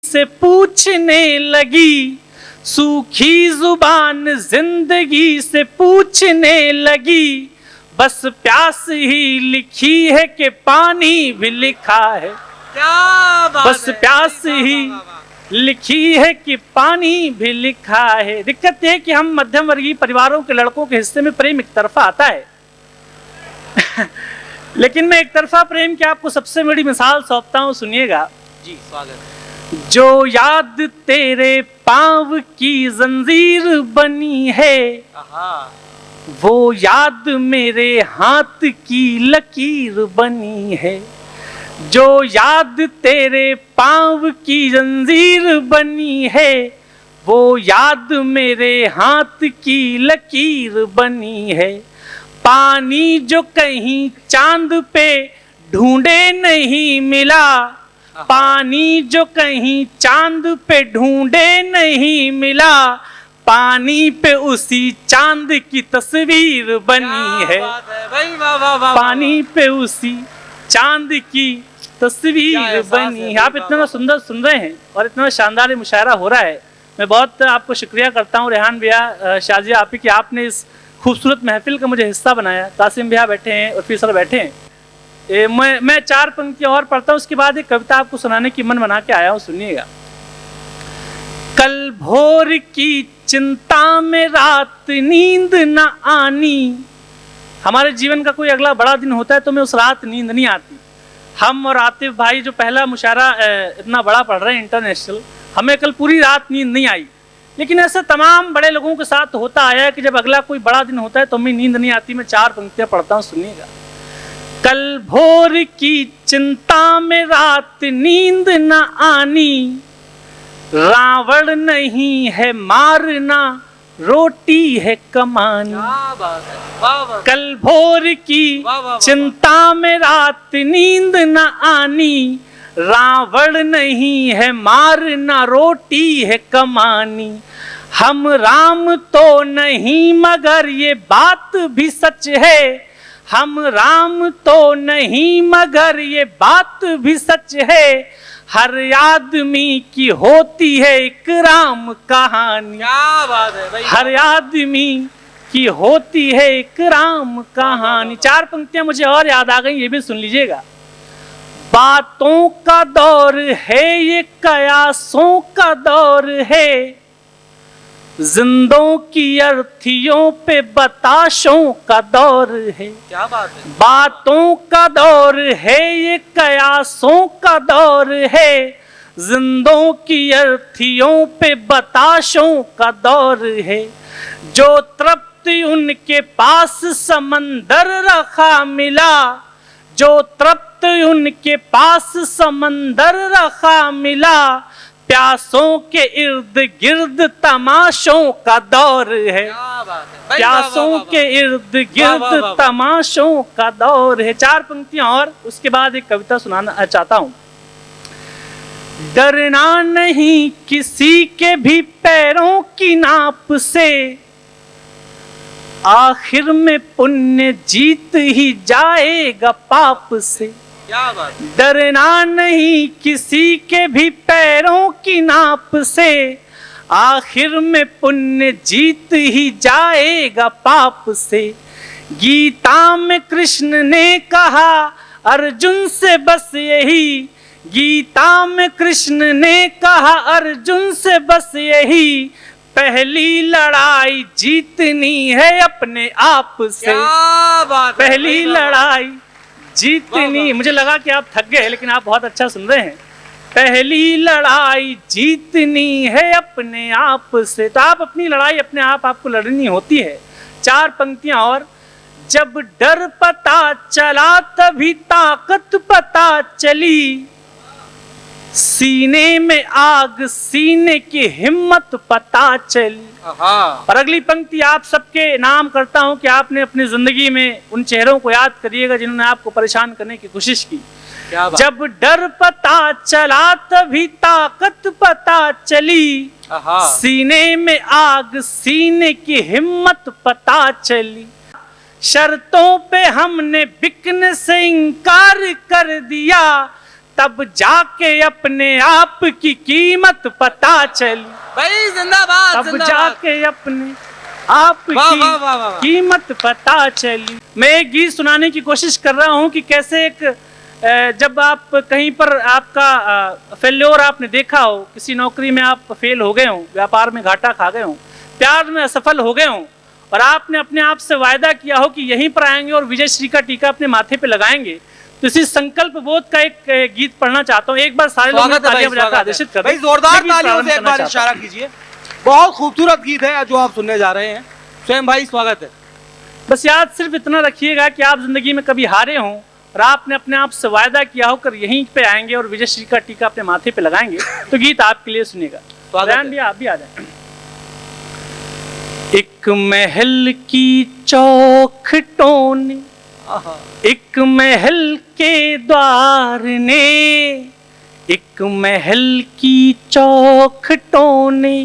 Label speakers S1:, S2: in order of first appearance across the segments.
S1: से पूछने लगी, सूखी जुबान जिंदगी से पूछने लगी, बस प्यास ही लिखी है कि पानी भी लिखा है।
S2: क्या बात
S1: बस
S2: है,
S1: प्यास
S2: वाह,
S1: ही
S2: वाह, वाह, वाह।
S1: लिखी है कि पानी भी लिखा है। दिक्कत यह है कि हम मध्यम वर्गीय परिवारों के लड़कों के हिस्से में प्रेम एक तरफा आता है लेकिन मैं एक तरफा प्रेम की आपको सबसे बड़ी मिसाल सौंपता हूं, सुनिएगा
S2: जी स्वागत।
S1: जो याद तेरे पांव की जंजीर बनी है,
S2: आहा,
S1: वो याद मेरे हाथ की लकीर बनी है। जो याद तेरे पांव की जंजीर बनी है, वो याद मेरे हाथ की लकीर बनी है। पानी जो कहीं चांद पे ढूंढे नहीं मिला, पानी जो कहीं चांद पे ढूंढे नहीं मिला, पानी पे उसी चांद की तस्वीर बनी है।
S2: क्या बात है भाई, वाह वाह वाह।
S1: पानी पे उसी चांद की तस्वीर
S2: क्या एहसास
S1: बनी
S2: है
S1: है। आप
S2: भाई,
S1: इतना
S2: वाह,
S1: सुंदर सुन रहे हैं और इतना शानदार मुशायरा हो रहा है। मैं बहुत आपको शुक्रिया करता हूँ रेहान भैया, शाजिया आप ही कि आपने इस खूबसूरत महफिल का मुझे हिस्सा बनाया। कासिम भैया बैठे हैं, उर्फी सर बैठे हैं। मैं 4 पंक्तियां और पढ़ता हूँ, उसके बाद एक कविता आपको सुनाने की मन बना के आया हूँ, सुनिएगा। कल भोर की चिंता में रात नींद न आनी, हमारे जीवन का कोई अगला बड़ा दिन होता है तो मैं उस रात नींद नहीं आती। हम और आतिफ भाई जो पहला मुशायरा इतना बड़ा पढ़ रहे हैं इंटरनेशनल, हमें कल पूरी रात नींद नहीं आई। लेकिन ऐसे तमाम बड़े लोगों के साथ होता आया है कि जब अगला कोई बड़ा दिन होता है तो हमें नींद नहीं आती। मैं 4 पंक्तियां पढ़ता हूँ, सुनिएगा। कल भोर की चिंता में रात नींद न आनी, रावण नहीं है मारना, रोटी है कमानी।
S2: क्या बात है, वाह वाह।
S1: कल भोर की
S2: वाह, वाह, वाह,
S1: चिंता में रात नींद न आनी, रावण नहीं है मारना, रोटी है कमानी। हम राम तो नहीं मगर ये बात भी सच है, हम राम तो नहीं मगर ये बात भी सच है। हर आदमी की होती है एक राम कहानी।
S2: क्या बात है भाई,
S1: हर आदमी की होती है एक राम कहानी। 4 पंक्तियां मुझे और याद आ गई, ये भी सुन लीजिएगा। बातों का दौर है ये, कयासों का दौर है, जिंदों की अर्थियों पे बताशों का दौर है।
S2: क्या बात है।
S1: बातों का दौर है ये, कयासों का दौर है, जिंदों की अर्थियों पे बताशों का दौर है। जो तृप्ति उनके पास समंदर रखा मिला, जो तृप्ति उनके पास समंदर रखा मिला, प्यासों के इर्द गिर्द तमाशों का दौर है।
S2: क्या बात है भाई,
S1: प्यासों
S2: वाह, वाह,
S1: के इर्द
S2: वाह,
S1: गिर्द
S2: वाह, वाह।
S1: तमाशों का दौर है। 4 पंक्तियां और उसके बाद एक कविता सुनाना चाहता हूं। डरना नहीं किसी के भी पैरों की नाप से, आखिर में पुण्य जीत ही जाएगा पाप से।
S2: क्या बात है।
S1: डरना नहीं किसी के भी पैरों की नाप से, आखिर में पुण्य जीत ही जाएगा पाप से। गीता में कृष्ण ने कहा अर्जुन से बस यही, गीता में कृष्ण ने कहा अर्जुन से बस यही, पहली लड़ाई जीतनी है अपने आप से।
S2: क्या बात है,
S1: पहली
S2: वाह, वाह।
S1: लड़ाई जीतनी, मुझे लगा कि आप थक गए लेकिन आप बहुत अच्छा सुन रहे हैं। पहली लड़ाई जीतनी है अपने आप से। तो आप अपनी लड़ाई अपने आप आपको लड़नी होती है। 4 पंक्तियां और। जब डर पता चला तभी ताकत पता चली, सीने में आग सीने की हिम्मत पता चली। और अगली पंक्ति आप सबके नाम करता हूं कि आपने अपनी जिंदगी में उन चेहरों को याद करिएगा जिन्होंने आपको परेशान करने की कोशिश की।
S2: क्या बात।
S1: जब डर पता चला तभी ताकत पता चली, सीने में आग सीने की हिम्मत पता चली। शर्तों पे हमने बिकने से इनकार कर दिया, तब जाके अपने आप की कीमत पता चली।
S2: भाई जिंदाबाद
S1: तब
S2: जिंदाबाद।
S1: जाके अपने आप
S2: वाह,
S1: की
S2: वाह, वाह, वाह, वाह।
S1: कीमत पता चली। मैं एक गीत सुनाने की कोशिश कर रहा हूँ कि कैसे एक जब आप कहीं पर आपका फेल्योर आपने देखा हो, किसी नौकरी में आप फेल हो गए हो, व्यापार में घाटा खा गए हो, प्यार में असफल हो गए हो, और आपने अपने आप से वायदा किया हो कि यहीं पर आएंगे और विजय श्री का टीका अपने माथे पे लगाएंगे, तो इसी संकल्प बोध का एक गीत पढ़ना चाहता हूँ। एक बार सारे लोग तालियां बजाकर आदेशित कर दें।
S3: भाई जोरदार
S1: मैं गीत
S3: तालियों
S1: प्रारंभ
S3: से एक
S1: करना
S3: बार
S1: चाहता
S3: इशारा कीजिए। बहुत खूबसूरत गीत है जो आप सुनने जा रहे हैं। स्वयं भाई स्वागत है।
S1: हूं। बस याद सिर्फ इतना रखिएगा कि आप जिंदगी में कभी हारे हों और आपने अपने आप से वायदा किया होकर यहीं पे आएंगे और विजय श्री का टीका अपने माथे पे लगाएंगे, तो गीत आपके लिए सुनेगा।
S3: स्वागत है।
S1: भी आप भी आ जाए। एक महल की चौखटों ने, एक महल के द्वार ने, एक महल की चौखटों ने,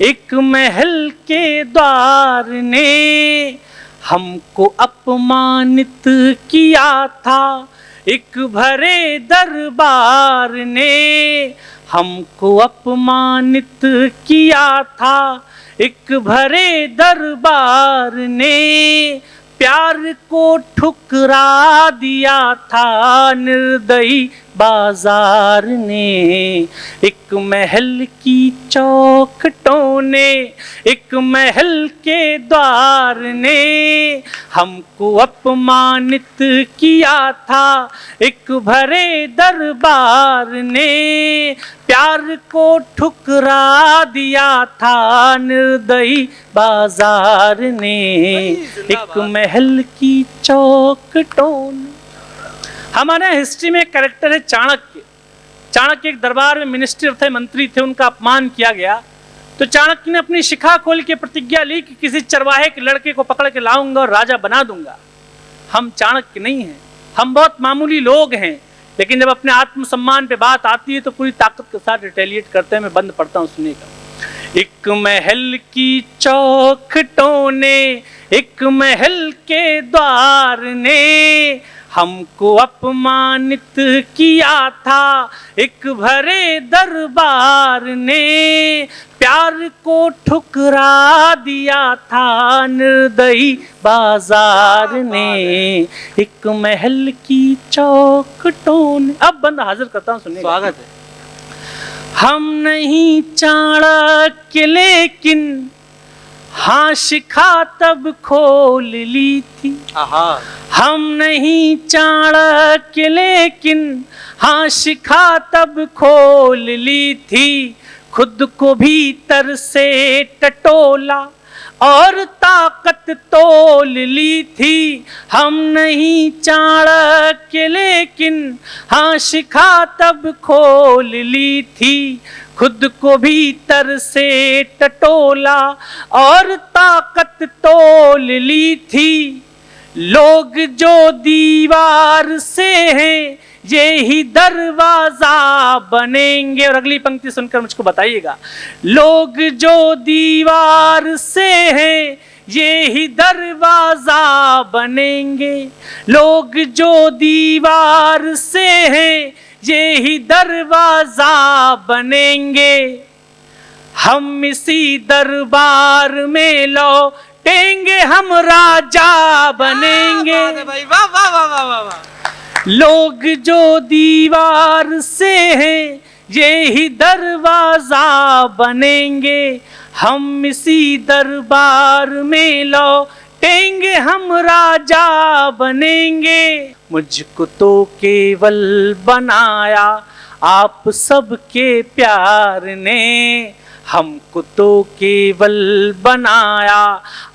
S1: एक महल के द्वार ने हमको अपमानित किया था एक भरे दरबार ने, हमको अपमानित किया था एक भरे दरबार ने, प्यार को ठुकरा दिया था निर्दयी बाजार ने। एक महल की चौखटों ने, एक महल के द्वार ने हमको अपमानित किया था एक भरे दरबार ने, प्यार को ठुकरा दिया था निर्दयी बाजार ने। एक महल की चौखटों ने। हमारे हिस्ट्री में एक कैरेक्टर है चाणक्य। चाणक्य एक दरबार में मिनिस्टर थे, मंत्री थे, उनका अपमान किया गया तो चाणक्य ने अपनी शिखा खोल के प्रतिज्ञा ली कि किसी चरवाहे के लड़के को पकड़ के लाऊंगा और राजा बना दूंगा। हम चाणक्य नहीं हैं, हम बहुत मामूली लोग हैं, लेकिन जब अपने आत्मसम्मान पे बात आती है तो पूरी ताकत के साथ रिटेलिएट करते हैं। मैं बंद पढ़ता हूँ, सुनिएगा। एक महल की चौखटों ने, एक महल के द्वार ने हमको अपमानित किया था एक भरे दरबार ने, प्यार को ठुकरा दिया था निर्दयी बाजार ने। एक महल की चौखटों ने। अब बंद हाजिर करता हूँ, सुनिए।
S3: स्वागत है।
S1: हम नहीं चाणक्य लेकिन हाँ शिखा तब खोल ली थी। हम नहीं चाणक्य लेकिन हाँ शिखा तब खोल ली थी, खुद को भीतर से टटोला और ताकत तोल ली थी। हम नहीं चाणक्य लेकिन हाँ शिखा तब खोल ली थी, खुद को भीतर से टटोला और ताकत तोल ली थी। लोग जो दीवार से हैं ये ही दरवाजा बनेंगे। और अगली पंक्ति सुनकर मुझको बताइएगा। लोग जो दीवार से हैं ये ही दरवाजा बनेंगे। लोग जो दीवार से हैं ये ही दरवाजा बनेंगे। हम इसी दरबार में लौटेंगे, हम राजा बनेंगे।
S3: भाई वाह वाह वाह वाह वाह वाह।
S1: लोग जो दीवार से हैं ये ही दरवाजा बनेंगे। हम इसी दरबार में लौटेंगे, हम राजा बनेंगे। मुझको तो केवल बनाया आप सबके प्यार ने, हमको तो केवल बनाया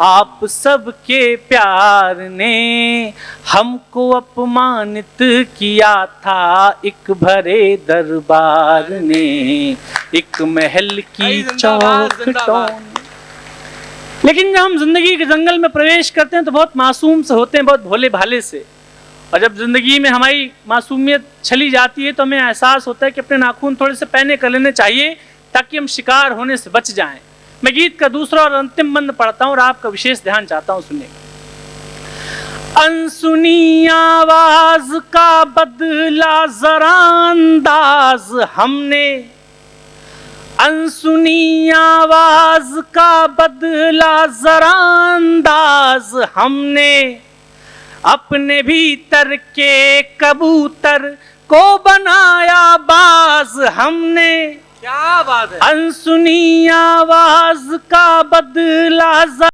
S1: आप सबके प्यार ने। हमको अपमानित किया था एक भरे दरबार ने, एक महल की चौखटों ने। लेकिन जब हम जिंदगी के जंगल में प्रवेश करते हैं तो बहुत मासूम से होते हैं, बहुत भोले भाले से। और जब जिंदगी में हमारी मासूमियत चली जाती है तो हमें एहसास होता है कि अपने नाखून थोड़े से पैने कर लेने चाहिए ताकि हम शिकार होने से बच जाएं। मैं गीत का दूसरा और अंतिम बंद पढ़ता हूं और आपका विशेष ध्यान चाहता हूं, सुनिएगा। अनसुनी आवाज का बदला जरा अंदाज हमने, अनसुनी आवाज का बदला जरा अंदाज हमने, अपने भीतर के कबूतर को बनाया बाज हमने।
S3: क्या बात है।
S1: अनसुनी आवाज का बदला